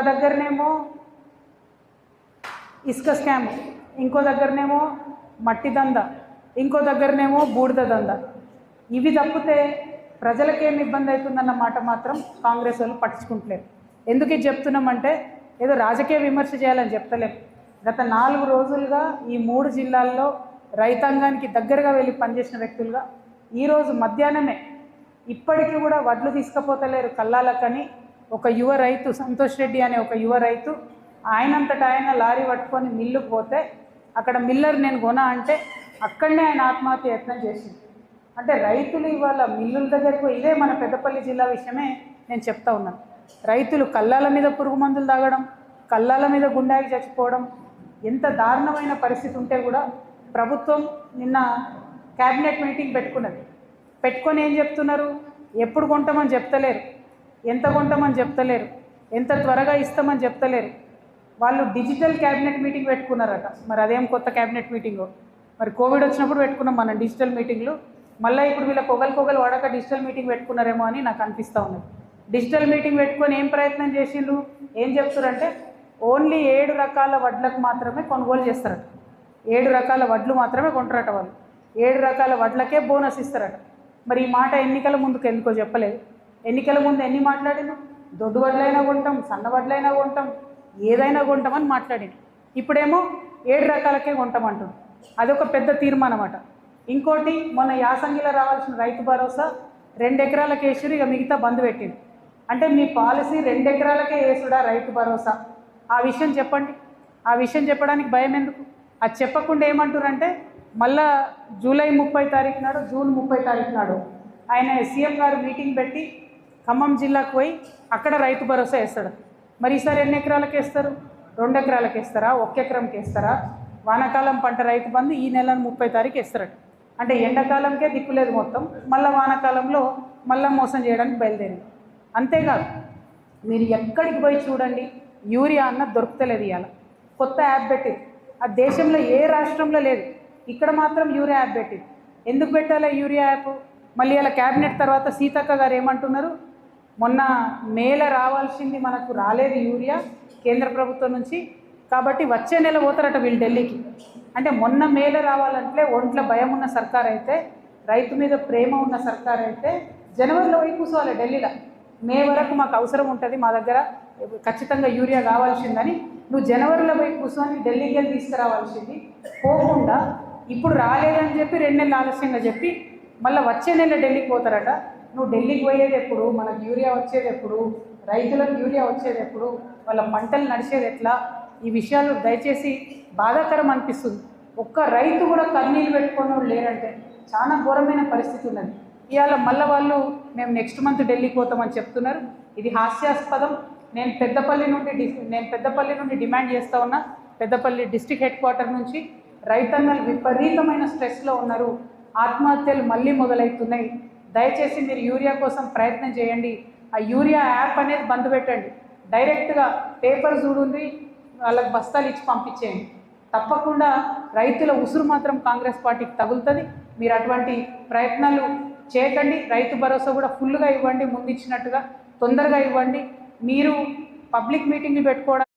దగ్గరనేమో ఇసుక స్కామ్, ఇంకో దగ్గరనేమో మట్టి దంద, ఇంకో దగ్గరనేమో బూడిద దంద. ఇవి తప్పితే ప్రజలకేమి ఇబ్బంది అవుతుందన్న మాట మాత్రం కాంగ్రెస్ వాళ్ళు పట్టించుకుంటలేరు. ఎందుకు ఇది చెప్తున్నామంటే ఏదో రాజకీయ విమర్శ చేయాలని చెప్తలేం. గత 4 రోజులుగా ఈ 3 జిల్లాల్లో రైతాంగానికి దగ్గరగా వెళ్ళి పనిచేసిన వ్యక్తులుగా ఈరోజు మధ్యాహ్నమే ఇప్పటికీ కూడా వడ్లు తీసుకుపోతలేరు కల్లాలకని ఒక యువ రైతు సంతోష్ రెడ్డి అనే ఒక యువ రైతు ఆయనంతటా ఆయన లారీ పట్టుకొని మిల్లుకు పోతే అక్కడ మిల్లర్ నేను కొనా అంటే అక్కడనే ఆయన ఆత్మహత్య యత్నం చేసింది. అంటే రైతులు ఇవాళ మిల్లుల దగ్గరకు, ఇదే మన పెద్దపల్లి జిల్లా విషయమే నేను చెప్తా ఉన్నాను. రైతులు కల్లాల మీద పురుగు మందులు తాగడం, కల్లాల మీద గుండాకి చచ్చిపోవడం, ఎంత దారుణమైన పరిస్థితి ఉంటే కూడా ప్రభుత్వం నిన్న క్యాబినెట్ మీటింగ్ పెట్టుకొని ఏం చెప్తున్నారు, ఎప్పుడు కొంటామని చెప్తలేరు, ఎంత కొంటామని చెప్తలేరు, ఎంత త్వరగా ఇస్తామని చెప్తలేరు. వాళ్ళు డిజిటల్ క్యాబినెట్ మీటింగ్ పెట్టుకున్నారట. మరి అదేం కొత్త క్యాబినెట్ మీటింగో. మరి కోవిడ్ వచ్చినప్పుడు పెట్టుకున్నాం మనం డిజిటల్ మీటింగ్లు, మళ్ళీ ఇప్పుడు వీళ్ళకి ఒకరికొకరు వాడక డిజిటల్ మీటింగ్ పెట్టుకున్నారేమో అని నాకు అనిపిస్తూ ఉన్నది. డిజిటల్ మీటింగ్ పెట్టుకొని ఏం ప్రయత్నం చేసిండ్రు, ఏం చెప్తారంటే ఓన్లీ 7 రకాల వడ్లకు మాత్రమే కొనుగోలు చేస్తారట. 7 రకాల వడ్లు మాత్రమే కొంటారట వాళ్ళు. 7 రకాల వడ్లకే బోనస్ ఇస్తారట. మరి ఈ మాట ఎన్నికల ముందుకు ఎందుకో చెప్పలేదు. ఎన్నికల ముందు ఎన్ని మాట్లాడినా దొడ్డు వడ్లైనా కొంటాం, సన్న వడ్లైనా కొంటాం, ఏదైనా కొంటామని మాట్లాడింది. ఇప్పుడేమో 7 రకాలకే కొంటామంటుంది. అదొక పెద్ద తీర్మానం అట. ఇంకోటి మొన్న యాసంగిలో రావాల్సిన రైతు భరోసా 2 ఎకరాలకే వేసుడు, ఇక మిగతా బంద్ పెట్టింది. అంటే మీ పాలసీ 2 ఎకరాలకే వేసుడా రైతు భరోసా? ఆ విషయం చెప్పండి. ఆ విషయం చెప్పడానికి భయం ఎందుకు? అది చెప్పకుండా ఏమంటారంటే మళ్ళా జూలై 30 తారీఖు నాడు, జూన్ 30 తారీఖు నాడు ఆయన సీఎం గారు మీటింగ్ పెట్టి ఖమ్మం జిల్లాకు పోయి అక్కడ రైతు భరోసా వేస్తాడు. మరి ఈసారి ఎన్ని ఎకరాలకు వేస్తారు? 2 ఎకరాలకు వేస్తారా, 1 ఎకరంకి వేస్తారా? వానాకాలం పంట రైతు బంధు ఈ నెల 30 తారీఖు వేస్తారట. అంటే ఎండాకాలంకే దిక్కులేదు మొత్తం, మళ్ళీ వానాకాలంలో మళ్ళీ మోసం చేయడానికి బయలుదేరింది. అంతేకాదు మీరు ఎక్కడికి పోయి చూడండి యూరియా అన్న దొరుకుతలేదు. ఇవాళ కొత్త యాప్ పెట్టింది. ఆ దేశంలో ఏ రాష్ట్రంలో లేదు, ఇక్కడ మాత్రం యూరియా యాప్ పెట్టింది. ఎందుకు పెట్టాలి యూరియా యాప్? మళ్ళీ ఇలా క్యాబినెట్ తర్వాత సీతక్క గారు ఏమంటున్నారు, మొన్న మేల రావాల్సింది మనకు రాలేదు యూరియా కేంద్ర ప్రభుత్వం నుంచి, కాబట్టి వచ్చే నెల పోతారట వీళ్ళు ఢిల్లీకి. అంటే మొన్న మేల రావాలంటే ఒంట్లో భయం ఉన్న సర్కార్ అయితే, రైతు మీద ప్రేమ ఉన్న సర్కార్ అయితే జనవరిలో పోయి కూర్చోవాలి ఢిల్లీలో. మే వరకు మాకు అవసరం ఉంటుంది, మా దగ్గర ఖచ్చితంగా యూరియా కావాల్సిందని నువ్వు జనవరిలో పోయి కూర్చొని ఢిల్లీకి వెళ్ళి తీసుకురావాల్సింది. పోకుండా ఇప్పుడు రాలేదని చెప్పి 2 నెలలు ఆలస్యంగా చెప్పి మళ్ళీ వచ్చే నెల ఢిల్లీకి పోతారట. నువ్వు ఢిల్లీకి పోయేది ఎప్పుడు, మనకు యూరియా వచ్చేది ఎప్పుడు, రైతులకు యూరియా వచ్చేది ఎప్పుడు, వాళ్ళ పంటలు నడిచేది ఎట్లా? ఈ విషయాలు దయచేసి బాధాకరం అనిపిస్తుంది. ఒక్క రైతు కూడా కన్నీళ్ళు పెట్టుకుని లేరంటే చాలా ఘోరమైన పరిస్థితి ఉన్నది. ఇవాళ మళ్ళీ వాళ్ళు మేము నెక్స్ట్ మంత్ ఢిల్లీకి పోతామని చెప్తున్నారు. ఇది హాస్యాస్పదం. నేను పెద్దపల్లి నుండి డిమాండ్ చేస్తూ ఉన్నా. పెద్దపల్లి డిస్ట్రిక్ట్ హెడ్ క్వార్టర్ నుంచి రైతన్నలు విపరీతమైన స్ట్రెస్లో ఉన్నారు. ఆత్మహత్యలు మళ్ళీ మొదలవుతున్నాయి. దయచేసి మీరు యూరియా కోసం ప్రయత్నం చేయండి. ఆ యూరియా యాప్ అనేది బంద్ పెట్టండి. డైరెక్ట్గా పేపర్ చూడుంది వాళ్ళకి బస్తాలు ఇచ్చి పంపించేయండి. తప్పకుండా రైతుల ఉసురు మాత్రం కాంగ్రెస్ పార్టీకి తగులుతుంది. మీరు అటువంటి ప్రయత్నాలు చేయకండి. రైతు భరోసా కూడా ఫుల్గా ఇవ్వండి, ముందు ఇచ్చినట్టుగా తొందరగా ఇవ్వండి. మీరు పబ్లిక్ మీటింగ్లు పెట్టుకోవడం